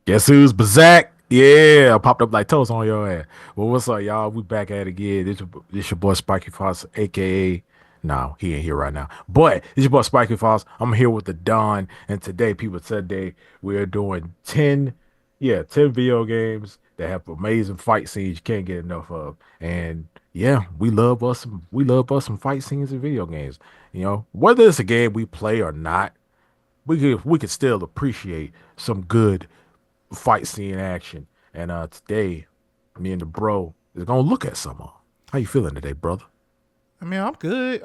Guess who's Bazak? Yeah, popped up like toast on your ass. Well, what's up, y'all? We back at it again. This your boy Spiky Fox, aka. No, he ain't here right now. But this your boy Spiky Fox. I'm here with the Don, and today people said we're doing 10, yeah, 10 video games that have amazing fight scenes you can't get enough of. And yeah, we love us some fight scenes in video games. Whether it's a game we play or not, we could still appreciate some good fight scene action. And today, me and the bro is gonna look at some of 'em. How you feeling today, brother? I mean, I'm good.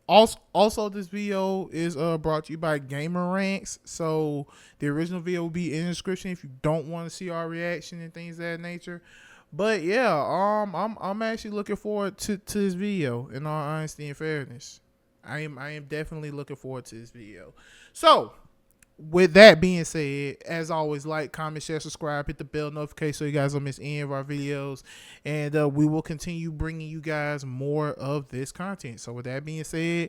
Also, this video is brought to you by Gamer Ranks. So the original video will be in the description if you don't want to see our reaction and things of that nature. But yeah, I'm actually looking forward to this video. In all honesty and fairness, I am definitely looking forward to this video. So with that being said, as always, like, comment, share, subscribe, hit the bell notification so you guys don't miss any of our videos. And we will continue bringing you guys more of this content. So with that being said,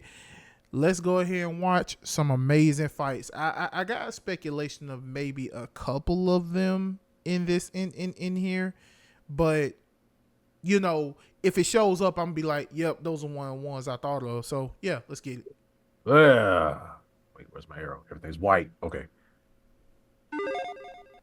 let's go ahead and watch some amazing fights. I got a speculation of maybe a couple of them in this in here. But, if it shows up, I'm going to be like, yep, those are one of the ones I thought of. So, yeah, let's get it. Yeah. Wait, where's my arrow? Everything's white. Okay.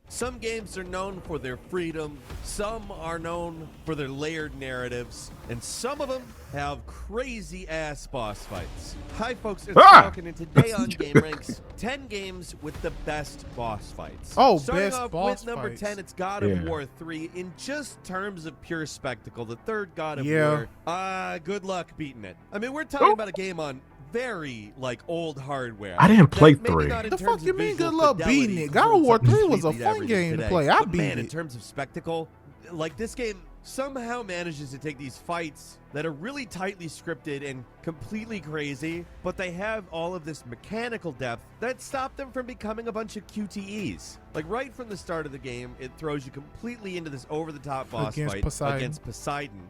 Some games are known for their freedom, some are known for their layered narratives, and some of them have crazy-ass boss fights. Hi folks, it's Talking, and today on Game Ranks, 10 games with the best boss fights. Oh, Starting best off boss with number fights. 10, it's God of War 3. In just terms of pure spectacle, the third God of Yeah. War, good luck beating it. I mean, we're talking about a game on very old hardware. I didn't play That maybe 3. not in The terms fuck you of mean visual good luck fidelity beating it? compared God of to War something 3 was a sweet fun averages game to today. play. I But beat man, in it. terms of spectacle, like this game somehow manages to take these fights that are really tightly scripted and completely crazy, but they have all of this mechanical depth that stop them from becoming a bunch of QTEs. Like right from the start of the game, it throws you completely into this over-the-top boss Against fight Poseidon. against Poseidon,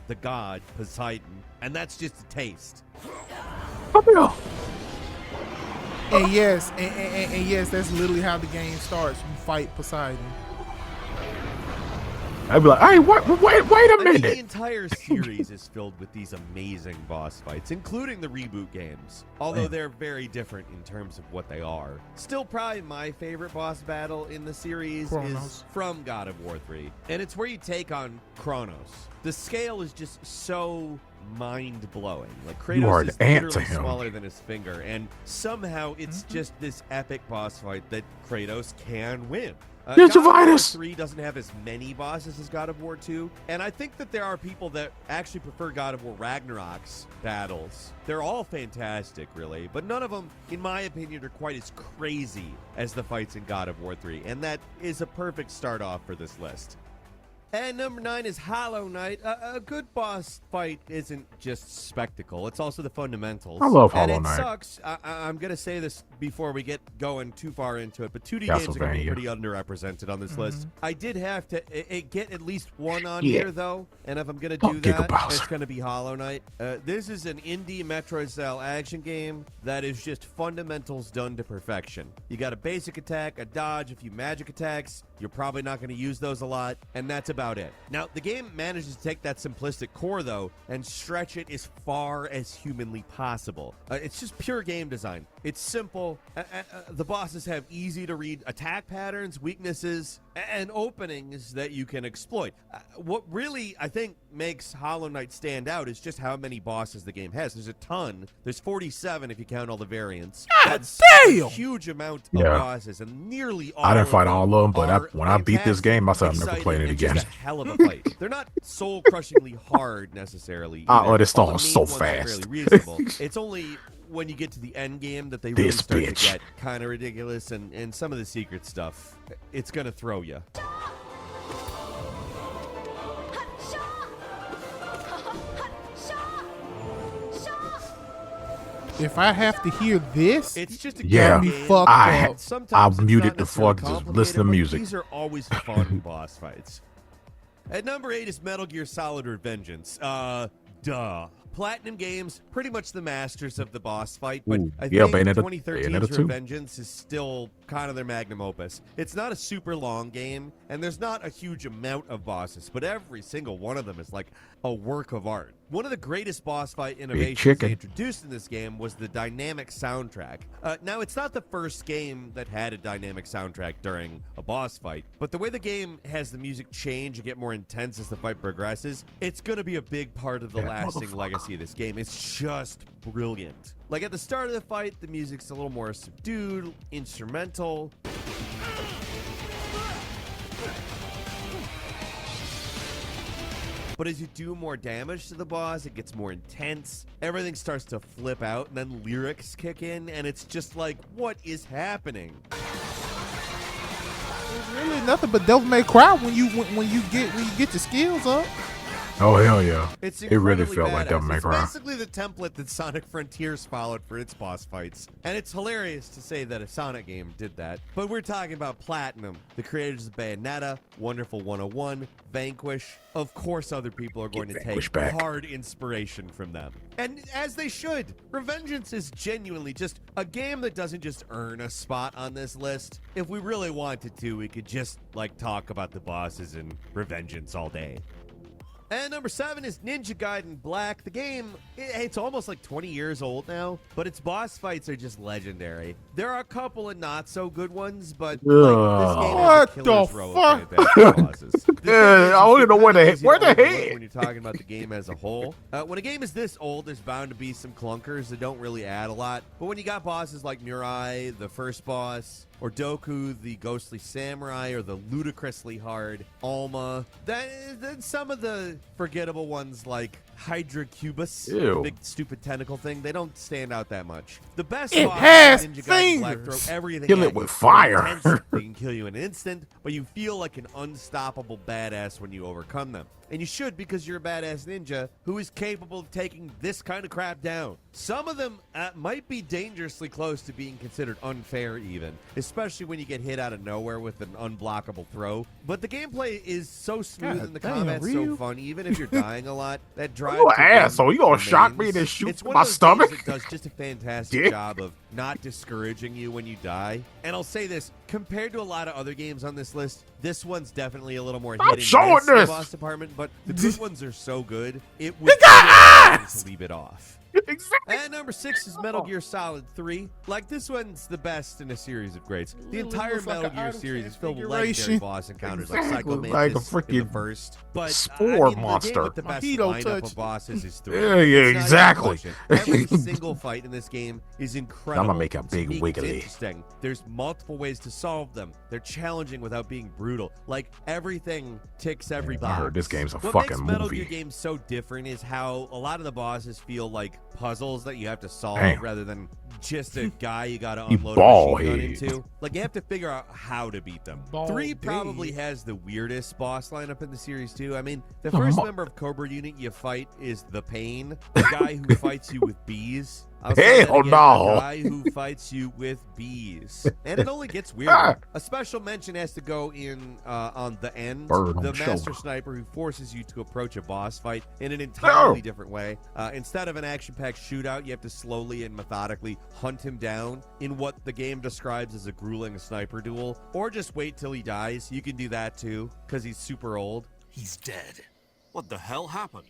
the god Poseidon, and that's just a taste. Oh, And yes, and yes, that's literally how the game starts. You fight Poseidon. I'd be like, hey, wait a I mean, the minute. entire series is filled with these amazing boss fights, including the reboot games, although they're very different in terms of what they are. Still, probably my favorite boss battle in the series Kronos. is from God of War 3, and it's where you take on Kronos. The scale is just so mind-blowing. Like, You are Kratos is an ant to literally him. smaller than his finger, and somehow it's just this epic boss fight that Kratos can win. God of War Gingivitis. 3 doesn't have as many bosses as God of War 2, and I think that there are people that actually prefer God of War Ragnarok's battles. They're all fantastic, really, but none of them, in my opinion, are quite as crazy as the fights in God of War 3, and that is a perfect start off for this list. And number 9 is Hollow Knight. A good boss fight isn't just spectacle. It's also the fundamentals. I love Hollow And Knight. it sucks. I'm going to say this before we get going too far into it, but 2D games are going to be Castlevania. pretty underrepresented on this list. I did have to get at least one on Yeah. here, though. And if I'm going to Fuck do that, Giga it's Bowser. going to be Hollow Knight. This is an indie Metro-style action game that is just fundamentals done to perfection. You got a basic attack, a dodge, a few magic attacks. You're probably not going to use those a lot, and that's about it. Now, the game manages to take that simplistic core, though, and stretch it as far as humanly possible. It's just pure game design. It's simple. The bosses have easy-to-read attack patterns, weaknesses, and openings that you can exploit. What really, I think, makes Hollow Knight stand out is just how many bosses the game has. There's a ton. There's 47 if you count all the variants. That's damn! a huge amount of Yeah. bosses, and nearly all I didn't fight all of them, but are when I beat this game, I said I'm never fantastic, playing it exciting, and again. just a hell of a fight. They're not soul-crushingly hard necessarily. Oh, either. this All the song's main so ones are fast. fairly reasonable. It's only when you get to the end game that they really This start bitch. to get kind of ridiculous, and some of the secret stuff, it's gonna throw you. If I have to hear this, It's just a Yeah. good Me game. fucked I- up. Sometimes I it's muted not the fuck to necessarily just listen to complicated, but music. These are always fun boss fights. At number 8 is Metal Gear Solid Revengeance. Duh. Platinum Games, pretty much the masters of the boss fight, but Ooh, I yeah, think Bayonetta 2013's 2. Revengeance is still kind of their magnum opus. It's not a super long game, and there's not a huge amount of bosses, but every single one of them is like a work of art. One of the greatest boss fight innovations chicken. they introduced in this game was the dynamic soundtrack. Now, it's not the first game that had a dynamic soundtrack during a boss fight, but the way the game has the music change and get more intense as the fight progresses, it's going to be a big part of the lasting legacy of this game. It's just brilliant. Like at the start of the fight, the music's a little more subdued, instrumental. But as you do more damage to the boss, it gets more intense. Everything starts to flip out, and then lyrics kick in, and it's just like, what is happening? It's really nothing but Devil May Cry when you get the skills up. Oh hell yeah! It's It really incredibly felt like Devil badass. May It's Cry. basically the template that Sonic Frontiers followed for its boss fights. And it's hilarious to say that a Sonic game did that. But we're talking about Platinum, the creators of Bayonetta, Wonderful 101, Vanquish. Of course other people are going to Vanquish take back. hard inspiration from them. And as they should. Revengeance is genuinely just a game that doesn't just earn a spot on this list. If we really wanted to, we could just like talk about the bosses in Revengeance all day. And number 7 is Ninja Gaiden Black. The game, it's almost like 20 years old now, but its boss fights are just legendary. There are a couple of not so good ones, but like, this game What has a killer's the row of fuck? fantastic bosses. The thing is, I want to know where it's the kinda easy to heck. overlook when you're talking about the game as a whole. When a game is this old, there's bound to be some clunkers that don't really add a lot. But when you got bosses like Murai, the first boss, or Doku, the ghostly samurai, or the ludicrously hard Alma, then some of the forgettable ones like Hydra Cubus, Ew. the big stupid tentacle thing, they don't stand out that much. The best It boss has in Ninja Gaiden Black fingers. throw everything Kill at it with you. fire. They're intense, they can kill you in an instant, but you feel like an unstoppable badass when you overcome them. And you should, because you're a badass ninja who is capable of taking this kind of crap down. Some of them might be dangerously close to being considered unfair even, especially when you get hit out of nowhere with an unblockable throw. But the gameplay is so smooth God and the damn, combat's so Ryu. fun, even if you're dying a lot. That drive You an to win asshole. You gonna shock me remains. and then shoot It's one my of those stomach? games that does just a fantastic Dick. job of not discouraging you when you die. And I'll say this, compared to a lot of other games on this list, this one's definitely a little more Stop hit and showing miss in the this. boss department, but the good ones are so good, it would got be ass! to leave it off. Exactly. And number 6 is Metal Gear Solid 3. Like, this one's the best in a series of greats. The entire looks like Metal an Gear idle series is filled with legendary configuration. boss encounters like Exactly, Psycho like a Mantis in the freaking first. But spore the game monster. with the best Mojito lineup touch. of bosses is 3. Yeah, yeah, It's not even exactly. bullshit. Every single fight in this game is incredible. I'ma make a It's big unique, it's wiggly. interesting. There's multiple ways to solve them. They're challenging without being brutal. Like, everything ticks every box. I heard this game's a What fucking makes Metal movie. Gear games so different is how a lot of the bosses feel like puzzles that you have to solve Damn. rather than just a guy you got to You unload a ball machine gun head. into. Like, you have to figure out how to beat them. Ball 3 probably head. has the weirdest boss lineup in the series too. I mean, the first mo- member of Cobra unit you fight is the Pain, the guy who fights you with bees. I'll say that Hell again, no. the guy who fights you with bees. And it only gets weirder. A special mention has to go in on the end. Bird on The the master shoulder. sniper who forces you to approach a boss fight in an entirely different way. Instead of an action-packed shootout, you have to slowly and methodically hunt him down in what the game describes as a grueling sniper duel, or just wait till he dies. You can do that too, because he's super old. He's dead. What the hell happened?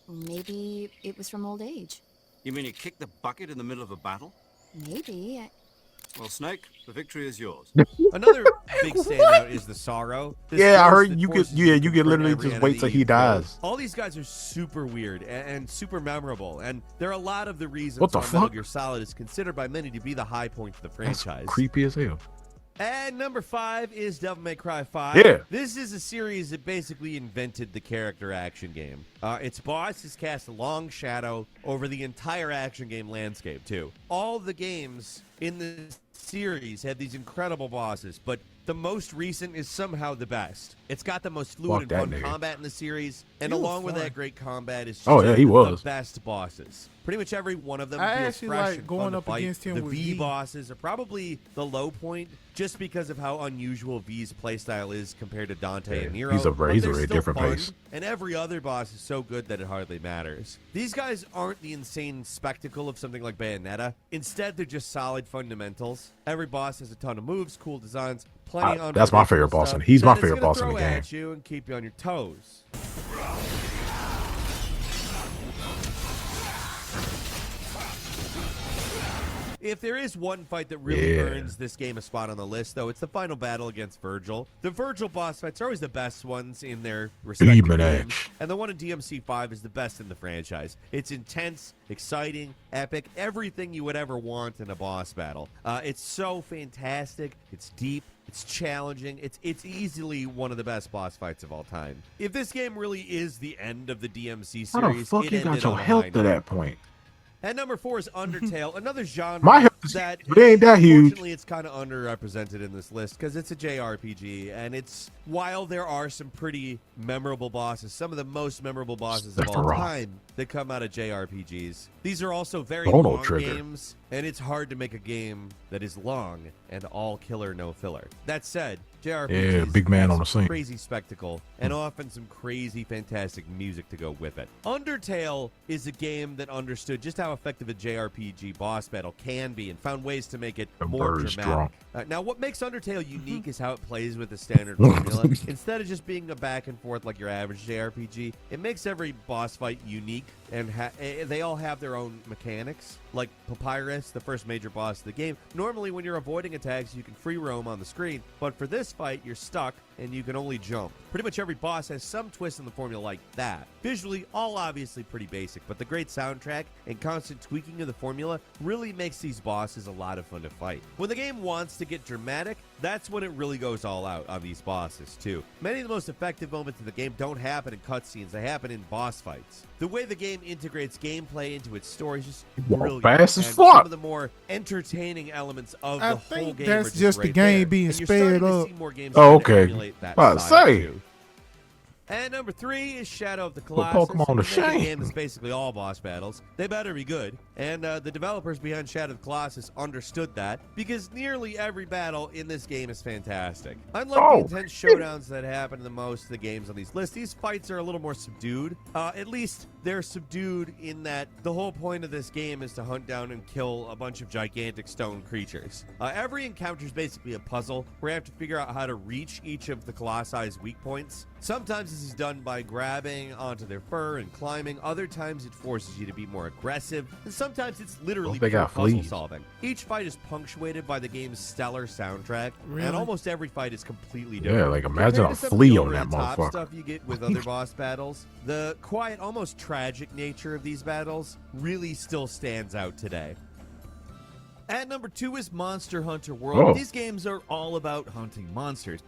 Maybe it was from old age. You mean you kicked the bucket in the middle of a battle? Maybe. Well, Snake, the victory is yours. Another big standout is the Sorrow. This Yeah, I force heard that you could. forces Yeah, to you could confront literally every just wait till enemy he you kill. dies. All these guys are super weird and super memorable, and there are a lot of the reasons What the why Metal fuck? Gear Solid is considered by many to be the high point of the That's franchise. creepy as hell. And number 5 is Devil May Cry 5. Yeah. This is a series that basically invented the character action game. Its boss has cast a long shadow over the entire action game landscape, too. All the games in the series had these incredible bosses, but the most recent is somehow the best. It's got the most fluid Fuck and that fun nigga. combat in the series, and He was along with fun. that great combat is just Oh, yeah, he was. the best bosses. Pretty much every one of them I feels actually fresh like and going fun to up fight. against him The with V V. bosses are probably the low point, just because of how unusual V's playstyle is compared to Dante Yeah, and Nero. he's a but he's a they're very still different fun, pace. and every other boss is so good that it hardly matters. These guys aren't the insane spectacle of something like Bayonetta. Instead, they're just solid fundamentals. Every boss has a ton of moves, cool designs, plenty of That's my unpredictable favorite boss, stuff and he's my that it's favorite gonna boss in the throw game. at you and keep you on your toes. If there is one fight that really earns this game a spot on the list, though, it's the final battle against Virgil. The Virgil boss fights are always the best ones in their respective Demon games, Edge. and the one in DMC5 is the best in the franchise. It's intense, exciting, epic, everything you would ever want in a boss battle. It's so fantastic. It's deep. It's challenging. It's easily one of the best boss fights of all time. If this game really is the end of the DMC How the series, fuck it you got ended your on a health high to note. that point? At number 4 is Undertale, another genre My health is that but it ain't that huge. unfortunately it's kind of underrepresented in this list because it's a JRPG, and it's while there are some pretty memorable bosses, some of the most memorable bosses of all Sephiroth. time that come out of JRPGs. These are also very Chrono long Trigger. games, and it's hard to make a game that is long and all killer, no filler. That said, JRPGs Yeah, big man have on the some scene. crazy spectacle and often some crazy, fantastic music to go with it. Undertale is a game that understood just how effective a JRPG boss battle can be and found ways to make it The more bird's dramatic. drunk. Now, what makes Undertale unique is how it plays with the standard formula. Instead of just being a back and forth like your average JRPG, it makes every boss fight unique, and they all have their own mechanics. Like Papyrus, the first major boss of the game. Normally, when you're avoiding attacks, you can free roam on the screen, but for this fight, you're stuck and you can only jump. Pretty much every boss has some twist in the formula like that. Visually, all obviously pretty basic, but the great soundtrack and constant tweaking of the formula really makes these bosses a lot of fun to fight. When the game wants to get dramatic, that's when it really goes all out on these bosses, too. Many of the most effective moments in the game don't happen in cutscenes, they happen in boss fights. The way the game integrates gameplay into its story is just brilliant. fast as And fuck. some of the more entertaining elements of I the whole think game that's are just the right game there. being And you're starting sped to up. see more games Oh, try to okay. emulate that About to style, say. too. And number 3 is Shadow of the Put Colossus. Pokemon to If you make a shame. game that's basically all boss battles, they better be good. And the developers behind Shadow of the Colossus understood that because nearly every battle in this game is fantastic. Unlike the Oh, intense showdowns that happen in the most of the games on these lists, these fights are a little more subdued. At least they're subdued in that the whole point of this game is to hunt down and kill a bunch of gigantic stone creatures. Every encounter is basically a puzzle where you have to figure out how to reach each of the Colossi's weak points. Sometimes this is done by grabbing onto their fur and climbing. Other times it forces you to be more aggressive. And sometimes it's literally They pure got puzzle fleas. solving. Each fight is punctuated by the game's stellar soundtrack, Really? and almost every fight is completely different. Yeah, like imagine Compared a to some of flea the on that over-the-top motherfucker. stuff you get with other boss battles, the quiet, almost tragic nature of these battles really still stands out today. At number 2 is Monster Hunter World. Oh. These games are all about hunting monsters.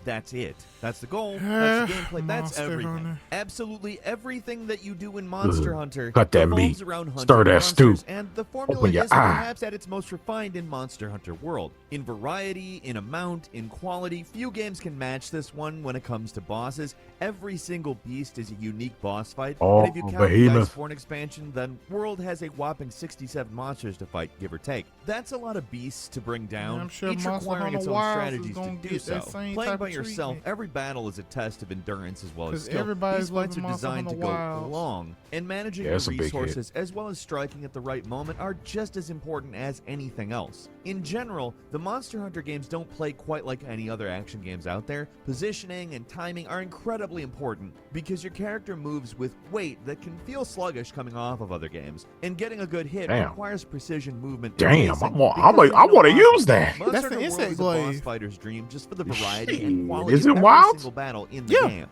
That's it. That's the goal. That's the gameplay. That's Monster everything. Hunter. Absolutely everything that you do in Monster Ugh. Hunter Cut that revolves meat. around hunting Stir that monsters, stew. and the formula Open your is eye. perhaps at its most refined in Monster Hunter World. In variety, in amount, in quality, few games can match this one when it comes to bosses. Every single beast is a unique boss fight. Oh, and if you count the Behemoth. Iceborne expansion, then World has a whopping 67 monsters to fight, give or take. That's a lot of beasts to bring down, I'm sure each Monster requiring Hunter its own Wilds is strategies to gonna do get so. that same Playing type by of yourself, treatment. every battle is a test of endurance as well as 'Cause skill. everybody's These fights are loving Monster designed to Hunter go Wilds. long, and managing Yeah, your it's a big hit. resources as well as striking at the right moment are just as important as anything else. In general, the Monster Hunter games don't play quite like any other action games out there. Positioning and timing are incredibly important because your character moves with weight that can feel sluggish coming off of other games, and getting a good hit Damn. requires precision movement. and Damn, pacing I want because there's no to option. use that. Monster That's Hunter the World insect is a boss glaive. fighter's dream just for the variety Shit, and quality is of it every Wilds? single battle in the Yeah. game.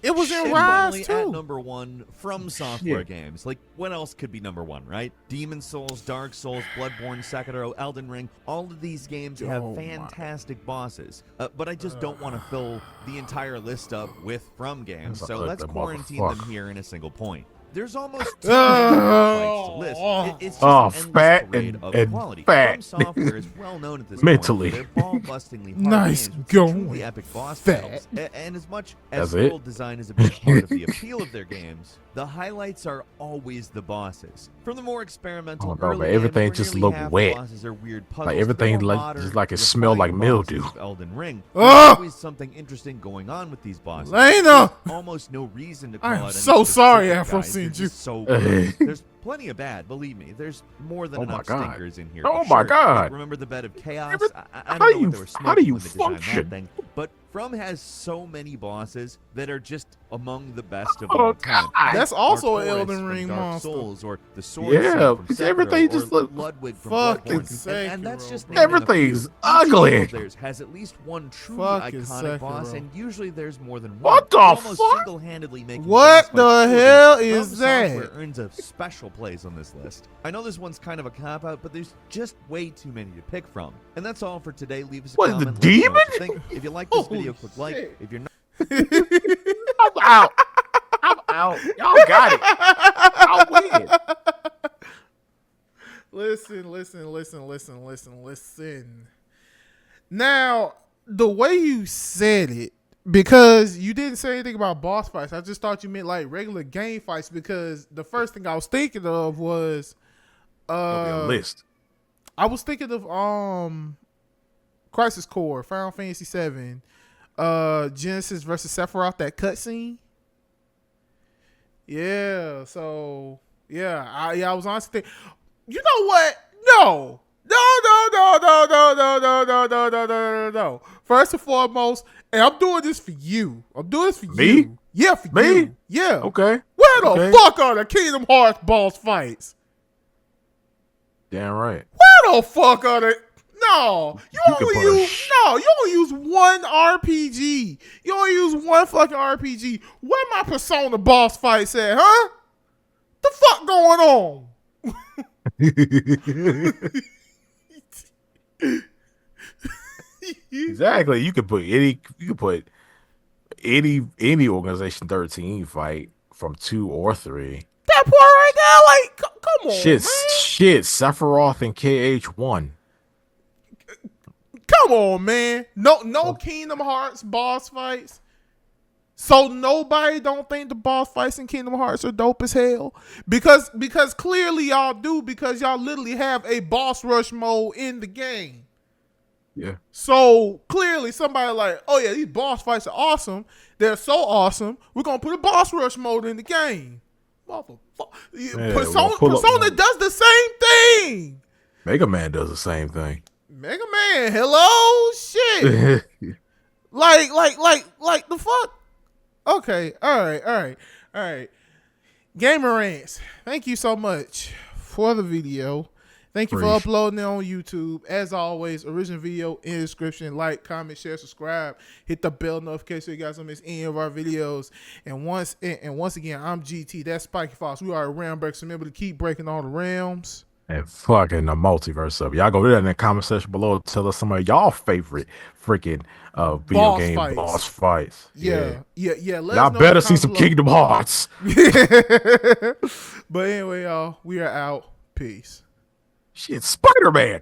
It was in And Rise finally, at too. number 1, From Software Shit. games. Like, what else could be number 1, right? Demon Souls, Dark Souls, Bloodborne, Sekiro, Elden Ring. All of these games have Oh my. fantastic bosses. But I just don't want to fill the entire list up with From games, That's so like let's the quarantine them motherfucker. here in a single point. There's almost too many fights to list. It's just Oh, an endless fat parade and- of and quality. fat. From Software is well known at this Mentally. point. They're ball-bustingly hard Nice games with going, truly epic boss fat. battles. And as much as That's it? world design is a big part of the appeal of their games, the highlights are always the bosses. From the more experimental Oh, no, early but games, everything where just nearly look half the wet. bosses are weird Like puzzles, to the everything more like modern, just like it smell like refined bosses mildew. of Elden Ring. Ah! There's always something interesting going on with these bosses. Lena! There's almost no reason to call I out am any so sorry, specific Afro guys. defend you. just so good. There's plenty of bad, believe me. There's more than Oh my enough God. stinkers in here. Oh for my sure. God. Remember the bed of chaos? Every- I how don't do know you- what they were how do smoking you when they designed that function? thing, but From has so many bosses that are just among the best of Oh, all time. God. That's also an Artorias Elden from Ring Dark monster. Souls, or the Sword Yeah, Saint from because Sekiro, everything or just look- Ludwig from Fucking Bloodborne. And that's Sekiro, just bro. naming a Everything's few. ugly. Each of theirs has at least one truly Fucking iconic boss, Sekiro. and usually there's more than one. What the They almost fuck? single-handedly make What boss fights the cool, hell and is From that? Software earns a special place on this list. I know this one's kind of a cop-out, but there's just way too many to pick from. And that's all for today. Leave us a What, the comment. Let us know what you demon? think. If you like this Holy video, click like. shit. If you're not, I'm out. I'm out. Y'all got it. I'll win. Listen. Now, the way you said it, because you didn't say anything about boss fights, I just thought you meant like regular game fights. Because the first thing I was thinking of was, There'll be a list. I was thinking of Crisis Core, Final Fantasy VII, Genesis versus Sephiroth, that cutscene. Yeah, so yeah, I was honestly thinking, you know what? No. First and foremost, and I'm doing this for you. Me? You. Yeah, for Me? you. Yeah. Okay. Where the Okay. fuck are the Kingdom Hearts boss fights? Damn right. Where the fuck are they? No, you You can only push. use one RPG. You only use one fucking RPG. Where my Persona boss fights at, huh? The fuck going on? Exactly. You could put any organization 13 fight from 2 or 3. That part right there, like, come on, Shit, man. shit. Sephiroth and KH1. Come on, man. No Kingdom Hearts boss fights. So nobody don't think the boss fights in Kingdom Hearts are dope as hell? Because clearly y'all do, because y'all literally have a boss rush mode in the game. Yeah. So clearly somebody like, oh yeah, these boss fights are awesome. They're so awesome. We're gonna put a boss rush mode in the game. Motherfucker. Yeah, Persona, well, pull up- Persona does the same thing. Mega Man does the same thing. Mega Man, hello, shit. like the fuck. Okay, all right. Gamer Rants, thank you so much for the video. Thank you for Preach. uploading it on YouTube. As always, original video in the description. Like, comment, share, subscribe. Hit the bell notification so you guys don't miss any of our videos. And once again, I'm GT. That's Spiky Fox. We are a realm breakers. Remember to keep breaking all the realms. And fucking the multiverse of y'all go there in the comment section below. Tell us some of y'all favorite freaking video Boss game fights. boss fights. Yeah. Let Y'all us know in better the see some comments Kingdom Hearts. below. But anyway, y'all, we are out. Peace. Shit, Spider-Man.